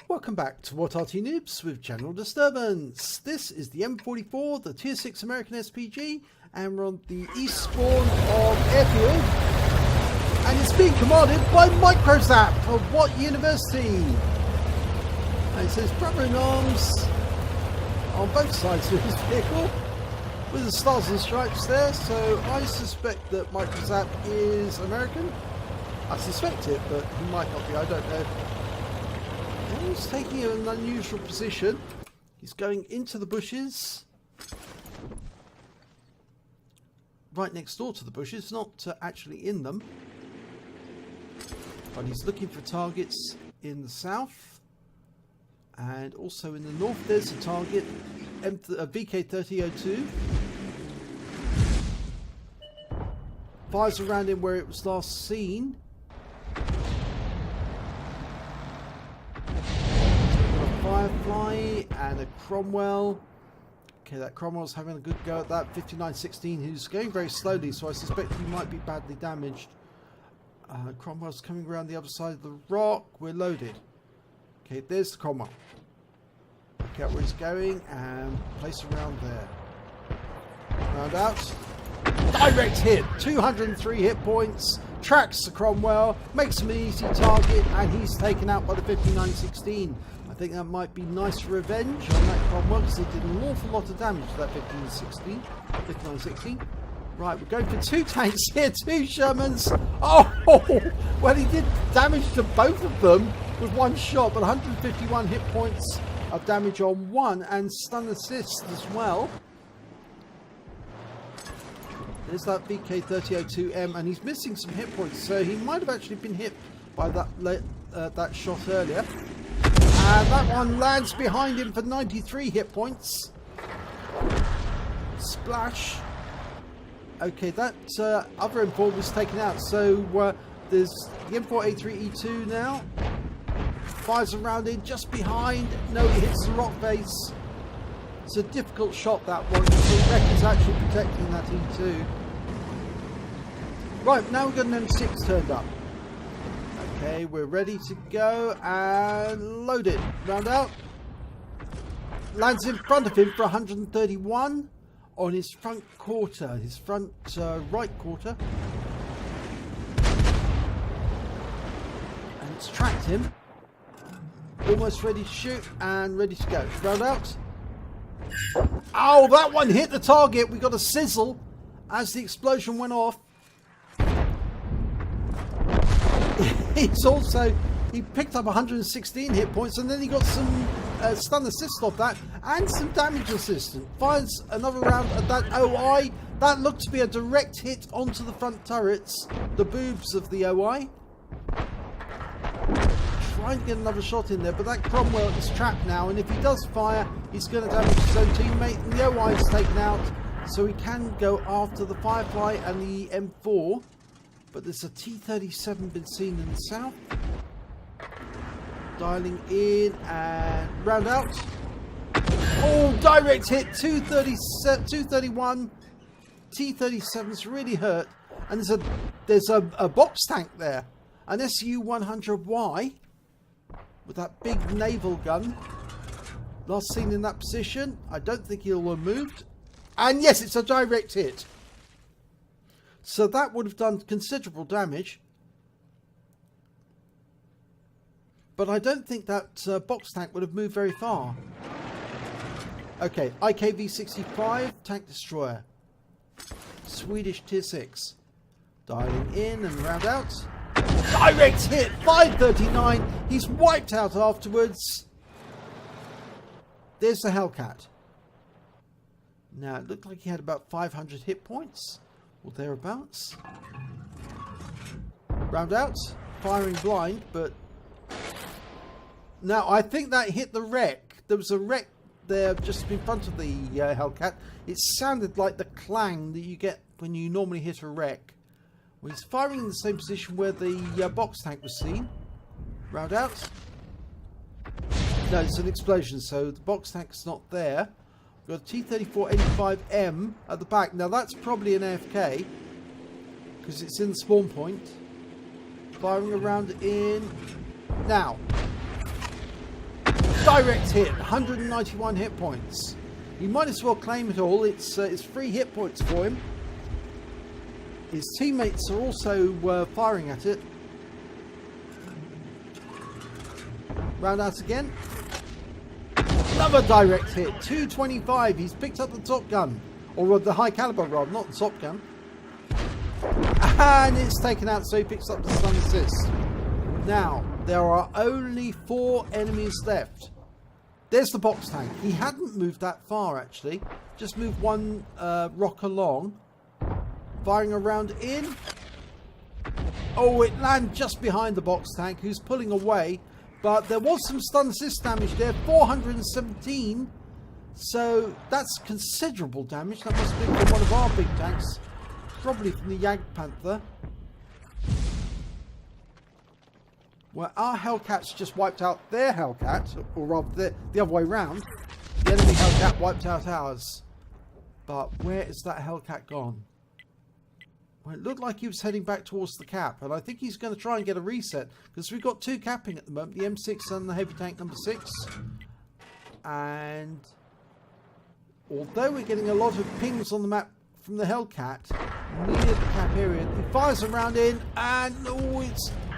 Welcome back to What Arty Noobs with General Disturbance. This is the M44, the Tier 6 American SPG, and we're on the east spawn of Airfield. And it's being commanded by Microzap of what university? And it says brother in arms on both sides of his vehicle with the stars and stripes there, so I suspect that Microzap is American. I suspect it, but he might not be, I don't know. He's taking an unusual position. He's going into the bushes. Right next door to the bushes, not actually in them. But he's looking for targets in the south. And also in the north there's a target, VK3002. Fires around him where it was last seen. Firefly and a Cromwell. Okay, that Cromwell's having a good go at that 5916, who's going very slowly, so I suspect he might be badly damaged. Cromwell's coming around the other side of the rock. We're loaded. Okay, there's the Cromwell. Look out where he's going and place around there. Round out. Direct hit. 203 hit points. Tracks the Cromwell. Makes him an easy target, and he's taken out by the 5916. I think that might be nice revenge on that Cromwell because it did an awful lot of damage to that 5916. Right, we're going for two tanks here, two Shermans. Oh, well, he did damage to both of them with one shot, but 151 hit points of damage on one and stun assist as well. There's that VK3002M, and he's missing some hit points, so he might have actually been hit by that shot earlier. And that one lands behind him for 93 hit points. Splash. Okay, that other M4 was taken out. So there's the M4A3E2 now. Fires around it just behind. No, he hits the rock face. It's a difficult shot, that one. The wreck is actually protecting that E2. Right, now we've got an M6 turned up. Okay, we're ready to go and load it. Round out. Lands in front of him for 131 on his front quarter, his front right quarter. And it's tracked him. Almost ready to shoot and ready to go. Round out. Oh, that one hit the target. We got a sizzle as the explosion went off. He picked up 116 hit points, and then he got some stun assist off that and some damage assist. Fires another round at that OI. That looked to be a direct hit onto the front turrets, the boobs of the OI. Trying to get another shot in there, but that Cromwell is trapped now, and if he does fire, he's going to damage his own teammate, and the OI is taken out, so he can go after the Firefly and the M4. But there's a T-37 been seen in the south. Dialing in and round out. Oh, direct hit, 231. T-37's really hurt. And there's a box tank there. An SU-100Y with that big naval gun. Last seen in that position. I don't think he'll have moved. And yes, it's a direct hit. So that would have done considerable damage. But I don't think that box tank would have moved very far. Okay, IKV-65 tank destroyer. Swedish tier 6. Dialing in and round out. Direct hit, 539. He's wiped out afterwards. There's the Hellcat. Now, it looked like he had about 500 hit points. Or thereabouts. Round out, firing blind, but now I think that hit the wreck. There was a wreck there just in front of the Hellcat. It sounded like the clang that you get when you normally hit a wreck. Well, he's firing in the same position where the box tank was seen. Round out. No, it's an explosion, so the box tank's not there. We've got a T-34-85M at the back. Now that's probably an AFK because it's in the spawn point. Firing around in now. Direct hit, 191 hit points. He might as well claim it all. It's 3 hit points for him. His teammates are also firing at it. Round out again. Another direct hit, 225. He's picked up the top gun, or the high caliber rather, not the top gun. And it's taken out, so he picks up the stun assist. Now, there are only 4 enemies left. There's the box tank. He hadn't moved that far, actually. Just moved 1 rock along. Firing a round in. Oh, it landed just behind the box tank, who's pulling away. But there was some stun assist damage there, 417. So that's considerable damage. That must have been from one of our big tanks. Probably from the Jagdpanther. Well, our Hellcats just wiped out their Hellcat, or rather the other way round. The enemy Hellcat wiped out ours. But where is that Hellcat gone? Well, it looked like he was heading back towards the cap, and I think he's going to try and get a reset, because we've got 2 capping at the moment, the M6 and the heavy tank number 6. And although we're getting a lot of pings on the map from the Hellcat near the cap area, he fires a round in, and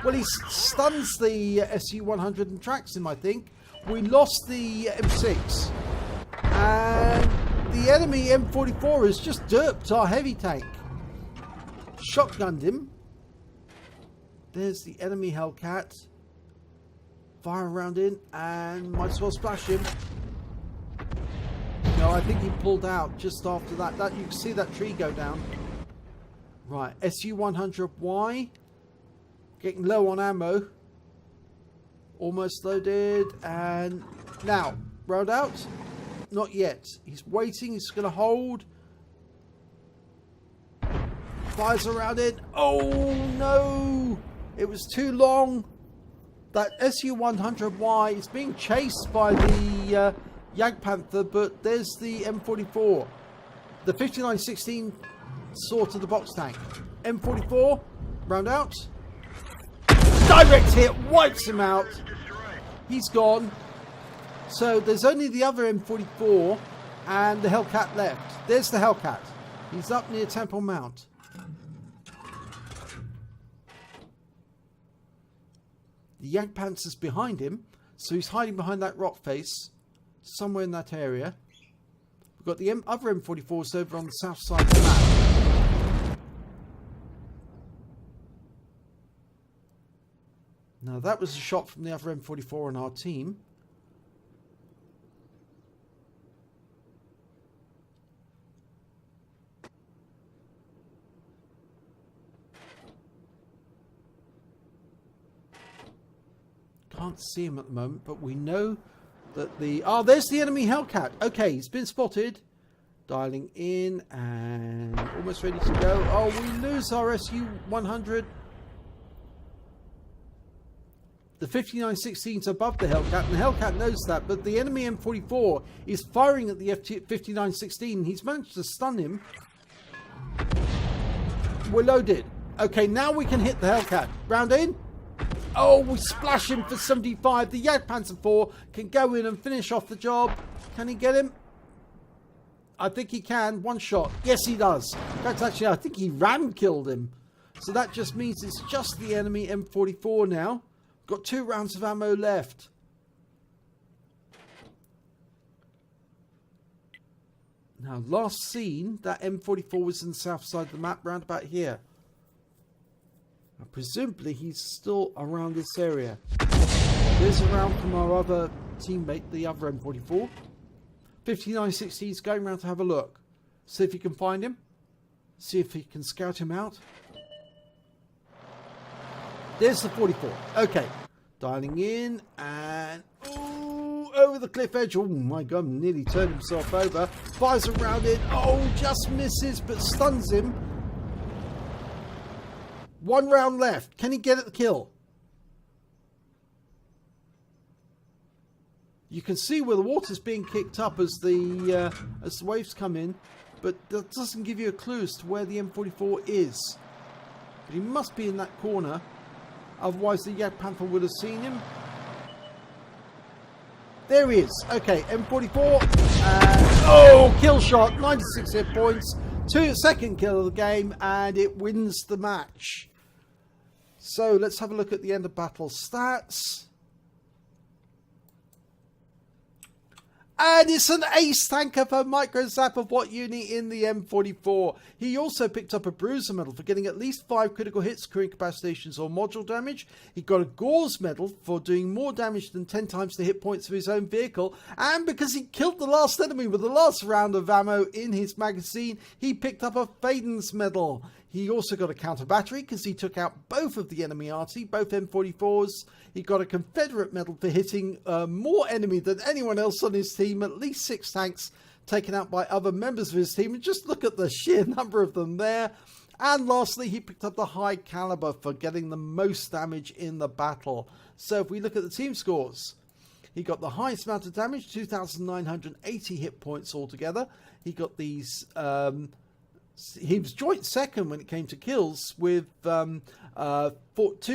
well, he stuns the SU-100 and tracks him, I think. We lost the M6, and the enemy M44 has just derped our heavy tank. Shotgunned him. There's the enemy Hellcat. Fire a round in, and might as well splash him. No, I think he pulled out just after that. You can see that tree go down. Right, SU-100Y. Getting low on ammo. Almost loaded. And now, round out. Not yet. He's waiting. He's going to hold. Fires around it. Oh no! It was too long. That SU-100Y is being chased by the Jagdpanther, but there's the M44. The 5916 saw to the box tank. M44, round out. Direct hit, wipes him out. He's gone. So there's only the other M44 and the Hellcat left. There's the Hellcat. He's up near Temple Mount. The Jagdpanther's behind him, so he's hiding behind that rock face, somewhere in that area. We've got the other M44s over on the south side of the map. Now that was a shot from the other M44 on our team. Can't see him at the moment, but we know that the... Oh, there's the enemy Hellcat. Okay, he's been spotted. Dialing in and almost ready to go. Oh, we lose our SU-100. The 5916's above the Hellcat, and the Hellcat knows that, but the enemy M44 is firing at the 5916. He's managed to stun him. We're loaded. Okay, now we can hit the Hellcat. Round in. Oh, we splash him for 75. The Jagdpanther 4 can go in and finish off the job. Can he get him? I think he can. 1 shot. Yes, he does. That's actually, I think he ram killed him. So that just means it's just the enemy M44 now. Got 2 rounds of ammo left. Now, last seen, that M44 was in the south side of the map, round about here. Now, presumably, he's still around this area. There's a round from our other teammate, the other M44. 5916 is going around to have a look. See if he can find him. See if he can scout him out. There's the 44. Okay. Dialing in and... Ooh, over the cliff edge. Oh my god, nearly turned himself over. Fires around it. Oh, just misses, but stuns him. 1 round left. Can he get at the kill? You can see where the water's being kicked up as the waves come in, but that doesn't give you a clue as to where the M44 is. But he must be in that corner, otherwise the Jagdpanther would have seen him. There he is. Okay, M44. Oh, kill shot. 96 hit points. Second kill of the game, and it wins the match. So let's have a look at the end of battle stats. And it's an ace tanker for Microzap of W-UNI in the M44. He also picked up a Bruiser medal for getting at least 5 critical hits, crew incapacitations or module damage. He got a Gore's medal for doing more damage than 10 times the hit points of his own vehicle. And because he killed the last enemy with the last round of ammo in his magazine, he picked up a Fadin's medal. He also got a counter battery because he took out both of the enemy Arty, both M44s. He got a Confederate medal for hitting more enemy than anyone else on his team, at least 6 tanks taken out by other members of his team. And just look at the sheer number of them there. And lastly, he picked up the High Calibre for getting the most damage in the battle. So if we look at the team scores, he got the highest amount of damage, 2,980 hit points altogether. He got these... he was joint second when it came to kills with 2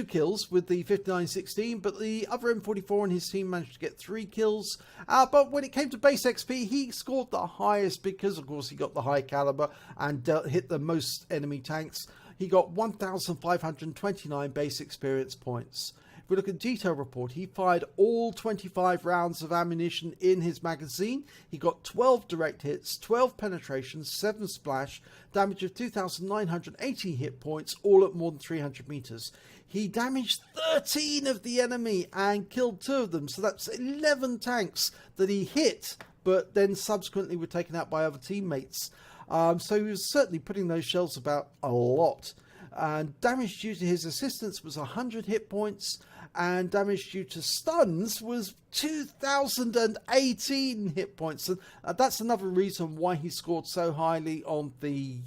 kills with the 5916, but the other M44 and his team managed to get 3 kills. But when it came to base XP, he scored the highest because, of course, he got the High Calibre and hit the most enemy tanks. He got 1,529 base experience points. If we look at the detail report, he fired all 25 rounds of ammunition in his magazine. He got 12 direct hits, 12 penetrations, 7 splash, damage of 2,980 hit points, all at more than 300 meters. He damaged 13 of the enemy and killed 2 of them. So that's 11 tanks that he hit, but then subsequently were taken out by other teammates. So he was certainly putting those shells about a lot. And damage due to his assistance was 100 hit points, and damage due to stuns was 2,018 hit points. And that's another reason why he scored so highly on the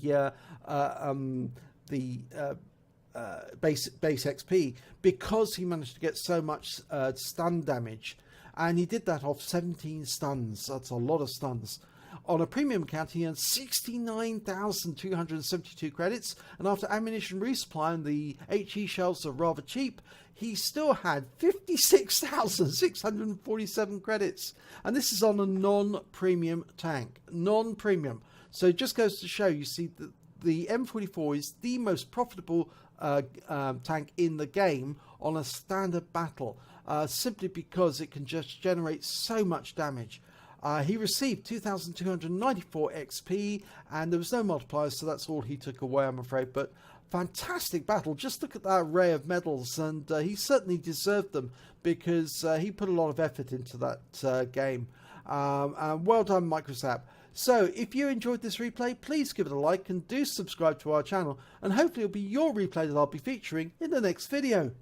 base XP, because he managed to get so much stun damage. And he did that off 17 stuns. That's a lot of stuns. On a premium account, he earned 69,272 credits, and after ammunition resupply and the HE shells are rather cheap, he still had 56,647 credits. And this is on a non-premium tank. Non-premium. So it just goes to show, you see, that the M44 is the most profitable tank in the game on a standard battle, simply because it can just generate so much damage. He received 2,294 XP, and there was no multipliers, so that's all he took away, I'm afraid. But fantastic battle. Just look at that array of medals, and he certainly deserved them because he put a lot of effort into that game. And well done, Microzap. So if you enjoyed this replay, please give it a like and do subscribe to our channel, and hopefully it'll be your replay that I'll be featuring in the next video.